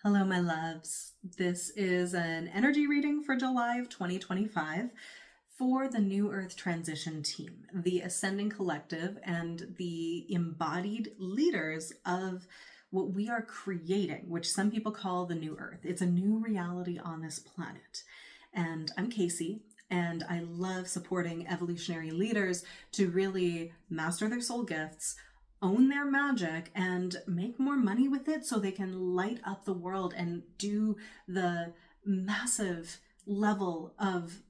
Hello, my loves. This is an energy reading for July of 2025 for the New Earth Transition Team, the Ascending Collective, and the embodied leaders of what we are creating, which some people call the New Earth. It's a new reality on this planet. And I'm Casey, and I love supporting evolutionary leaders to really master their soul gifts, own their magic, and make more money with it so they can light up the world and do the massive level of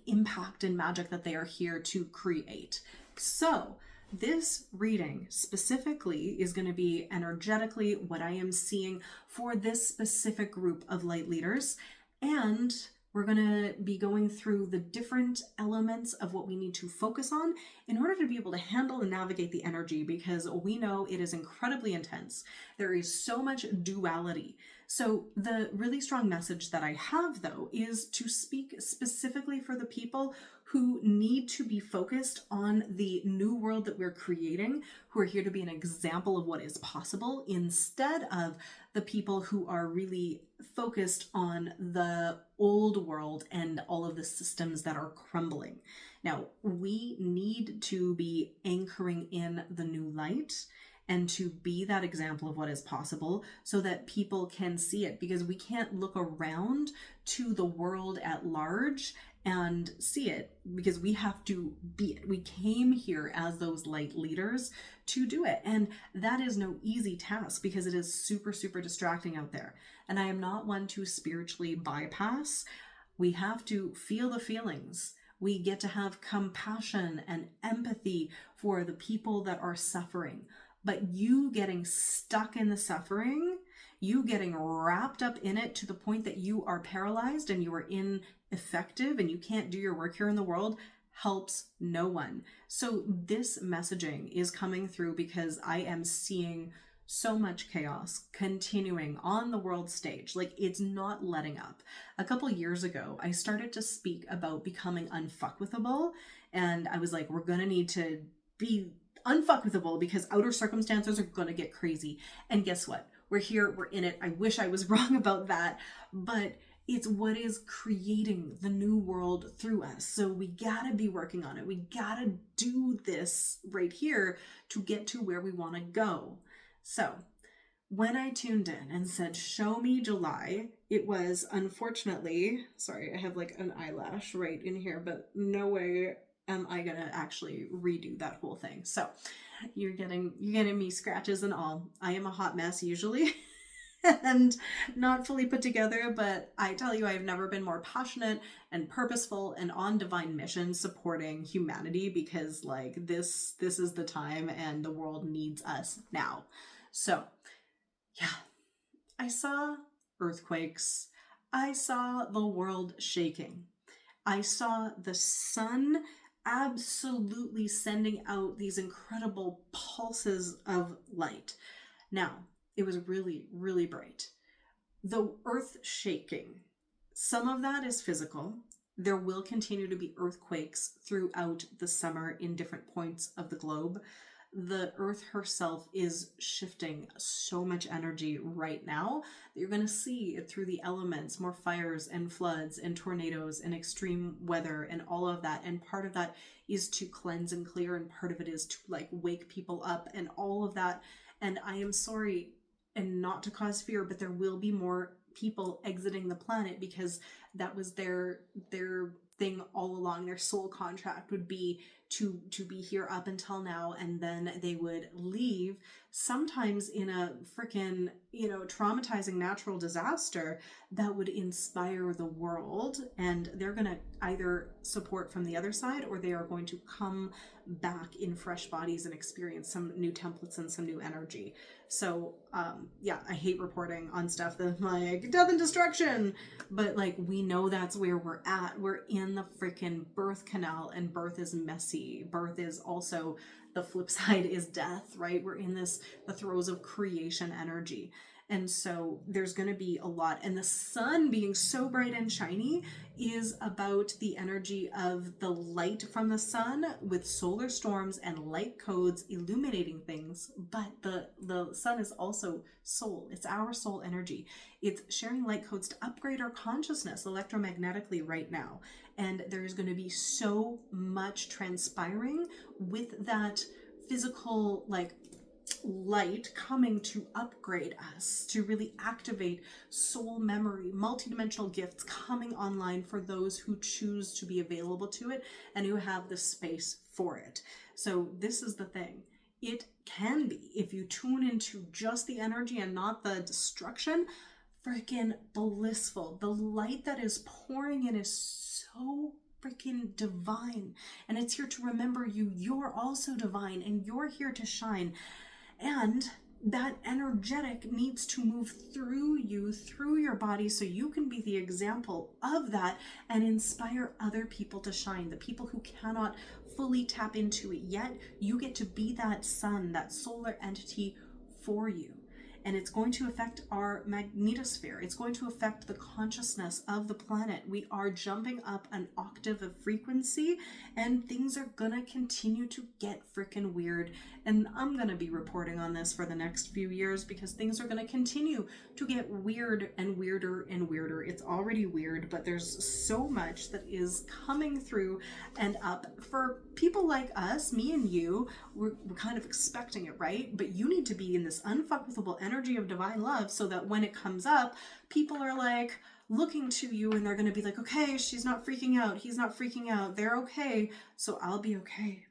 impact and magic that they are here to create. So this reading specifically is going to be energetically what I am seeing for this specific group of light leaders, and we're going to be going through the different elements of what we need to focus on in order to be able to handle and navigate the energy, because we know it is incredibly intense. There is so much duality. So the really strong message that I have, though, is to speak specifically for the people who need to be focused on the new world that we're creating, who are here to be an example of what is possible, instead of the people who are really focused on the old world and all of the systems that are crumbling. Now, we need to be anchoring in the new light and to be that example of what is possible so that people can see it, because we can't look around to the world at large and see it, because we have to be it. We came here as those light leaders to do it. And that is no easy task, because it is super, super distracting out there. And I am not one to spiritually bypass. We have to feel the feelings. We get to have compassion and empathy for the people that are suffering. But you getting stuck in the suffering, you getting wrapped up in it to the point that you are paralyzed and you are ineffective and you can't do your work here in the world, helps no one. So this messaging is coming through because I am seeing so much chaos continuing on the world stage. Like, it's not letting up. A couple years ago, I started to speak about becoming unfuckwithable, and I was like, we're gonna need to be unfuckwithable because outer circumstances are gonna get crazy. And guess what? We're here, we're in it. I wish I was wrong about that, but it's what is creating the new world through us. So we gotta be working on it. We gotta do this right here to get to where we wanna go. So when I tuned in and said, show me July, it was unfortunately, sorry, I have like an eyelash right in here, but no way am I gonna actually redo that whole thing. So you're getting me scratches and all. I am a hot mess usually and not fully put together, but I tell you, I've never been more passionate and purposeful and on divine mission supporting humanity, because this is the time and the world needs us now. So yeah, I saw earthquakes. I saw the world shaking. I saw the sun absolutely sending out these incredible pulses of light. Now, it was really, really bright. The earth shaking, some of that is physical. There will continue to be earthquakes throughout the summer in different points of the globe. The earth herself is shifting so much energy right now that you're going to see it through the elements, more fires and floods and tornadoes and extreme weather and all of that. And part of that is to cleanse and clear, and part of it is to wake people up and all of that. And I am sorry, and not to cause fear, but there will be more people exiting the planet, because that was their thing all along. Their soul contract would be to be here up until now, and then they would leave, sometimes in a freaking traumatizing natural disaster that would inspire the world, and they're gonna either support from the other side, or they are going to come back in fresh bodies and experience some new templates and some new energy. So yeah, I hate reporting on stuff that's like death and destruction, but we know that's where we're at. We're in the freaking birth canal, and birth is messy. Birth is also, the flip side is death, right? We're in the throes of creation energy. And so there's going to be a lot. And the sun being so bright and shiny is about the energy of the light from the sun with solar storms and light codes illuminating things. But the sun is also soul. It's our soul energy. It's sharing light codes to upgrade our consciousness electromagnetically right now. And there's going to be so much transpiring with that physical, like, light coming to upgrade us, to really activate soul memory, multidimensional gifts coming online for those who choose to be available to it and who have the space for it. So this is the thing. It can be, if you tune into just the energy and not the destruction, freaking blissful. The light that is pouring in is so freaking divine, and it's here to remember you. You're also divine, and you're here to shine. And that energetic needs to move through you, through your body, so you can be the example of that and inspire other people to shine. The people who cannot fully tap into it yet, you get to be that sun, that solar entity for you. And it's going to affect our magnetosphere. It's going to affect the consciousness of the planet. We are jumping up an octave of frequency, and things are gonna continue to get freaking weird. And I'm gonna be reporting on this for the next few years, because things are gonna continue to get weird and weirder and weirder. It's already weird, but there's so much that is coming through and up for people like us, me and you. We're kind of expecting it, right? But you need to be in this unfuckwithable energy of divine love, so that when it comes up, people are like looking to you, and they're going to be like, okay, she's not freaking out, he's not freaking out, they're okay, so I'll be okay,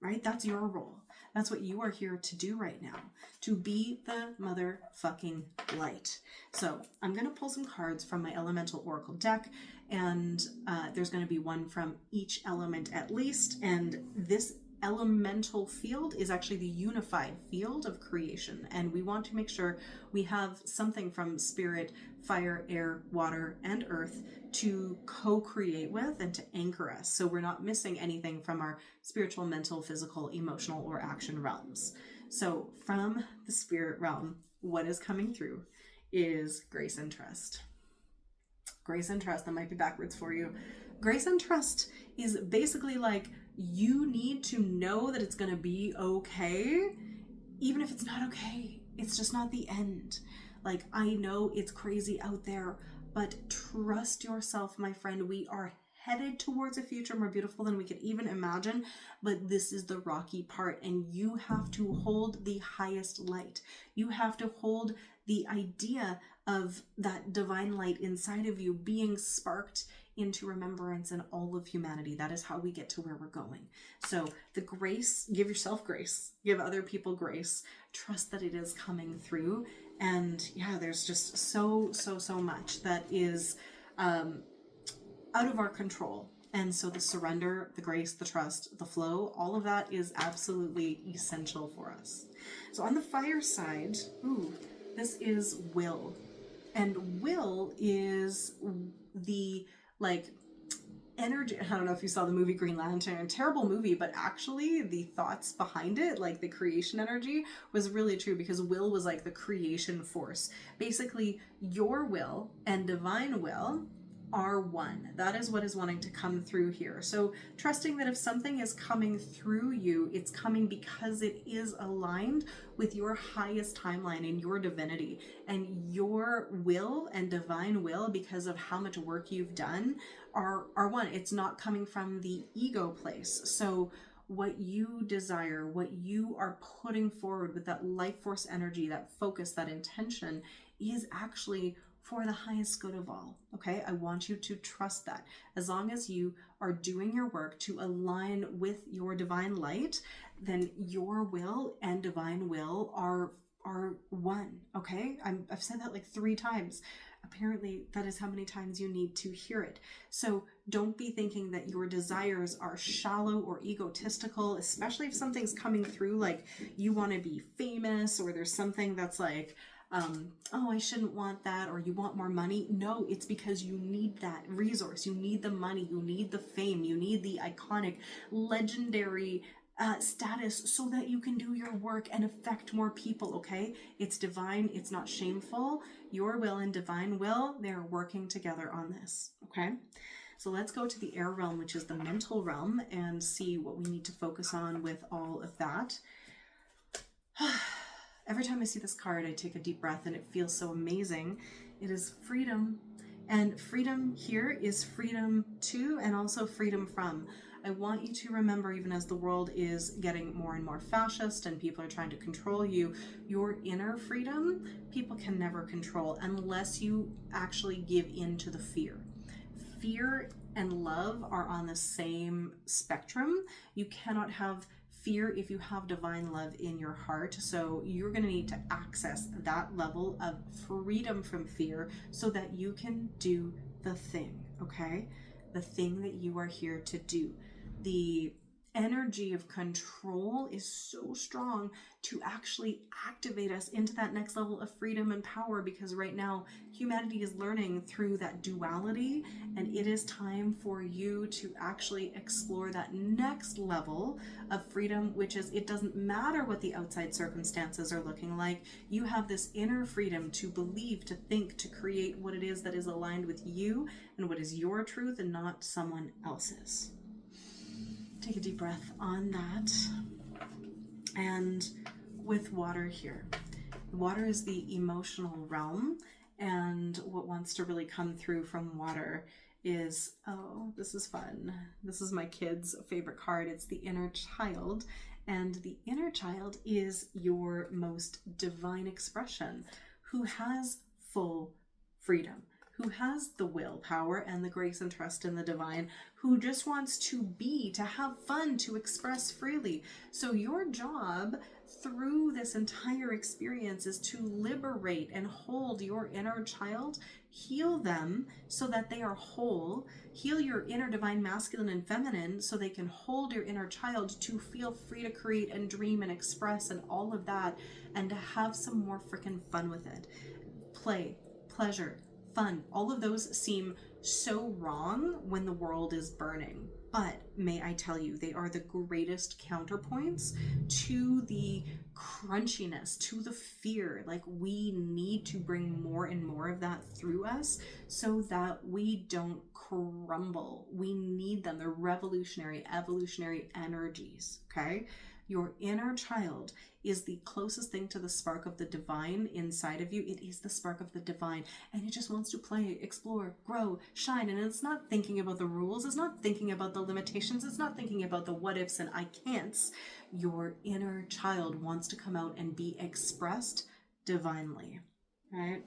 right? That's your role. That's what you are here to do right now, to be the motherfucking light. So I'm going to pull some cards from my elemental oracle deck, and there's going to be one from each element at least. And this elemental field is actually the unified field of creation, and we want to make sure we have something from spirit, fire, air, water, and earth to co-create with and to anchor us, so we're not missing anything from our spiritual, mental, physical, emotional, or action realms. So from the spirit realm, what is coming through is grace and trust. Grace and trust, that might be backwards for you. Grace and trust is basically like, you need to know that it's going to be okay, even if it's not okay. It's just not the end. Like, I know it's crazy out there, but trust yourself, my friend. We are headed towards a future more beautiful than we could even imagine, but this is the rocky part, and you have to hold the highest light. You have to hold the idea of that divine light inside of you being sparked into remembrance in all of humanity. That is how we get to where we're going. So the grace, give yourself grace, give other people grace, trust that it is coming through. And yeah, there's just so much that is out of our control. And so the surrender, the grace, the trust, the flow, all of that is absolutely essential for us. So on the fire side, this is will. And will is the energy. I don't know if you saw the movie Green Lantern, terrible movie, but actually the thoughts behind it, like the creation energy, was really true, because will was like the creation force. Basically, your will and divine will are one. That is what is wanting to come through here. So trusting that if something is coming through you, it's coming because it is aligned with your highest timeline and your divinity, and your will and divine will, because of how much work you've done, are one. It's not coming from the ego place. So what you desire, what you are putting forward with that life force energy, that focus, that intention, is actually for the highest good of all. Okay, I want you to trust that. As long as you are doing your work to align with your divine light, then your will and divine will are one. Okay, I've said that like 3 times. Apparently that is how many times you need to hear it. So don't be thinking that your desires are shallow or egotistical, especially if something's coming through like you want to be famous, or there's something that's like, oh, I shouldn't want that, or you want more money. No, it's because you need that resource. You need the money, you need the fame, you need the iconic, legendary status so that you can do your work and affect more people, okay? It's divine, it's not shameful. Your will and divine will, they're working together on this, okay? So let's go to the air realm, which is the mental realm, and see what we need to focus on with all of that. Every time I see this card, I take a deep breath and it feels so amazing. It is freedom. And freedom here is freedom to and also freedom from. I want you to remember, even as the world is getting more and more fascist and people are trying to control you, your inner freedom, people can never control unless you actually give in to the fear. Fear and love are on the same spectrum. You cannot have fear if you have divine love in your heart. So you're going to need to access that level of freedom from fear so that you can do the thing, okay? The thing that you are here to do. The energy of control is so strong to actually activate us into that next level of freedom and power, because right now humanity is learning through that duality, and it is time for you to actually explore that next level of freedom, which is, it doesn't matter what the outside circumstances are looking like. You have this inner freedom to believe, to think, to create what it is that is aligned with you and what is your truth and not someone else's. Take a deep breath on that. And with water here, water is the emotional realm, and what wants to really come through from water is, oh, this is fun. This is my kid's favorite card. It's the inner child, and the inner child is your most divine expression, who has full freedom, who has the willpower and the grace and trust in the divine, who just wants to be, to have fun, to express freely. So your job through this entire experience is to liberate and hold your inner child, heal them so that they are whole, heal your inner divine masculine and feminine so they can hold your inner child to feel free to create and dream and express and all of that, and to have some more freaking fun with it. Play, pleasure, fun, all of those seem so wrong when the world is burning. But may I tell you, they are the greatest counterpoints to the crunchiness, to the fear. Like, we need to bring more and more of that through us so that we don't crumble. We need them. They're revolutionary, evolutionary energies, okay? Your inner child is the closest thing to the spark of the divine inside of you. It is the spark of the divine, and it just wants to play, explore, grow, shine. And it's not thinking about the rules. It's not thinking about the limitations. It's not thinking about the what ifs and I can'ts. Your inner child wants to come out and be expressed divinely, right?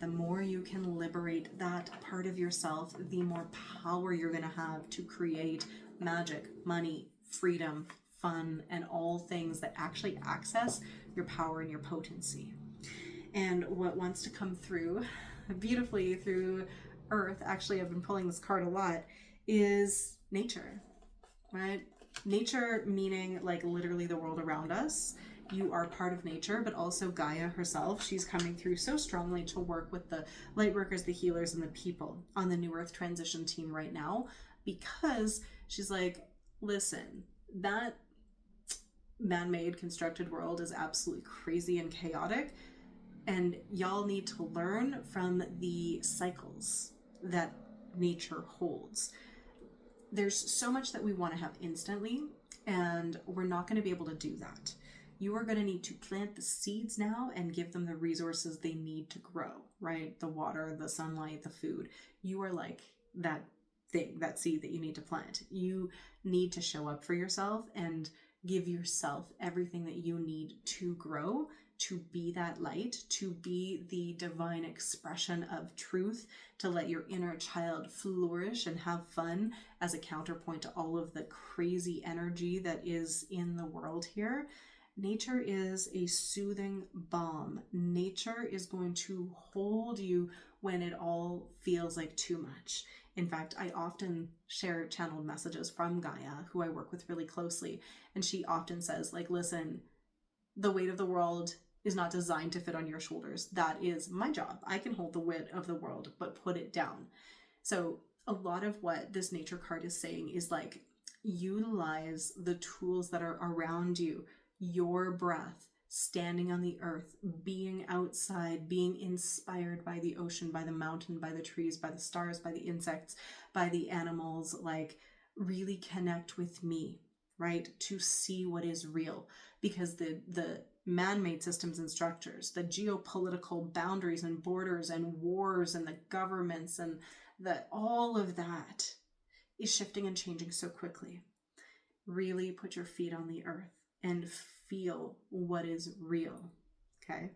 The more you can liberate that part of yourself, the more power you're going to have to create magic, money, freedom, fun, and all things that actually access your power and your potency. And what wants to come through beautifully through Earth, actually I've been pulling this card a lot, is nature, right? Nature meaning like literally the world around us. You are part of nature, but also Gaia herself. She's coming through so strongly to work with the lightworkers, the healers, and the people on the New Earth transition team right now, because she's like, listen, that man-made constructed world is absolutely crazy and chaotic, and y'all need to learn from the cycles that nature holds. There's so much that we want to have instantly, and we're not going to be able to do that. You are going to need to plant the seeds now and give them the resources they need to grow, right? The water, the sunlight, the food. You are like that thing, that seed that you need to plant. You need to show up for yourself and give yourself everything that you need to grow, to be that light, to be the divine expression of truth, to let your inner child flourish and have fun as a counterpoint to all of the crazy energy that is in the world here. Nature is a soothing balm. Nature is going to hold you when it all feels like too much. In fact, I often share channeled messages from Gaia, who I work with really closely, and she often says, like, listen, the weight of the world is not designed to fit on your shoulders. That is my job. I can hold the weight of the world, but put it down. So a lot of what this nature card is saying is like, utilize the tools that are around you, your breath, standing on the earth, being outside, being inspired by the ocean, by the mountain, by the trees, by the stars, by the insects, by the animals. Like, really connect with me, right? To see what is real, because the man-made systems and structures, the geopolitical boundaries and borders and wars and the governments and all of that is shifting and changing so quickly. Really put your feet on the earth and feel what is real, okay?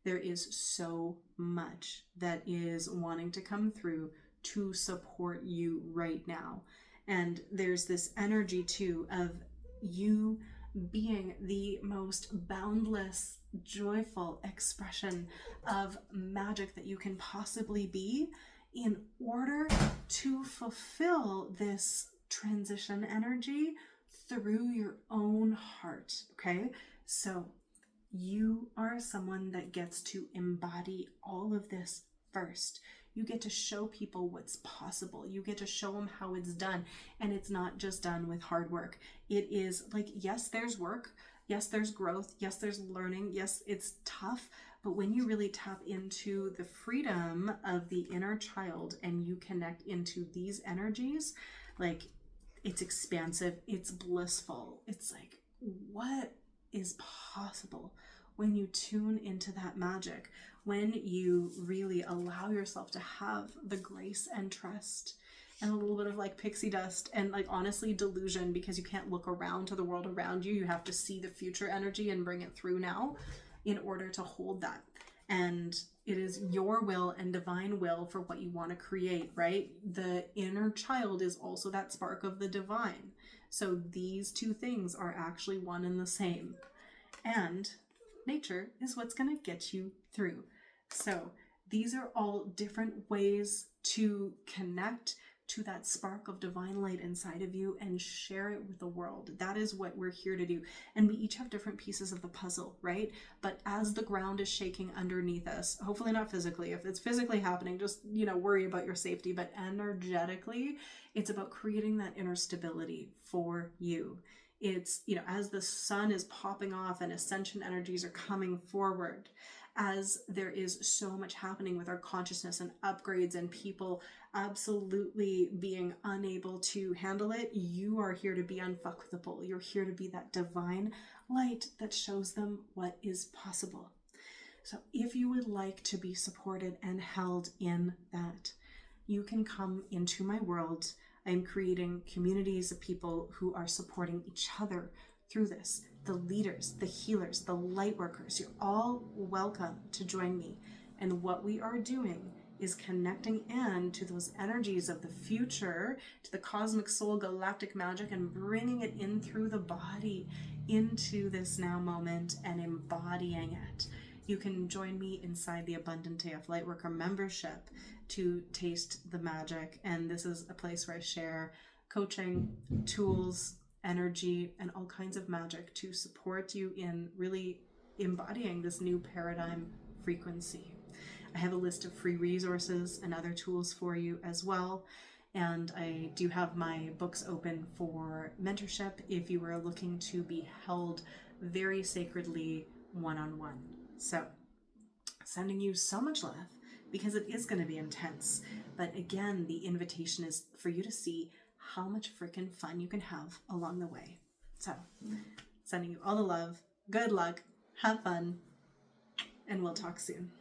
There is so much that is wanting to come through to support you right now. And there's this energy too of you being the most boundless, joyful expression of magic that you can possibly be, in order to fulfill this transition energy through your own heart, okay? So you are someone that gets to embody all of this first. You get to show people what's possible. You get to show them how it's done. And it's not just done with hard work. It is like, yes, there's work. Yes, there's growth. Yes, there's learning. Yes, it's tough. But when you really tap into the freedom of the inner child and you connect into these energies, like, it's expansive, it's blissful. It's like, what is possible when you tune into that magic, when you really allow yourself to have the grace and trust and a little bit of like pixie dust and like honestly delusion, because you can't look around to the world around you. You have to see the future energy and bring it through now in order to hold that. And it is your will and divine will for what you want to create, right? The inner child is also that spark of the divine. So these two things are actually one and the same. And nature is what's going to get you through. So these are all different ways to connect to that spark of divine light inside of you and share it with the world. That is what we're here to do. And we each have different pieces of the puzzle, right? But as the ground is shaking underneath us, hopefully not physically. If it's physically happening, just, worry about your safety. But energetically, it's about creating that inner stability for you. It's, as the sun is popping off and ascension energies are coming forward, as there is so much happening with our consciousness and upgrades and people absolutely being unable to handle it, you are here to be unfuckable. You're here to be that divine light that shows them what is possible. So if you would like to be supported and held in that, you can come into my world. I'm creating communities of people who are supporting each other through this. The leaders, the healers, the light workers, you're all welcome to join me. And what we are doing is connecting in to those energies of the future, to the cosmic soul, galactic magic, and bringing it in through the body into this now moment and embodying it. You can join me inside the Abundant AF Lightworker membership to taste the magic. And this is a place where I share coaching, tools, energy, and all kinds of magic to support you in really embodying this new paradigm frequency. I have a list of free resources and other tools for you as well. And I do have my books open for mentorship if you are looking to be held very sacredly one-on-one. So, sending you so much love, because it is going to be intense. But again, the invitation is for you to see how much freaking fun you can have along the way. So, sending you all the love, good luck, have fun, and we'll talk soon.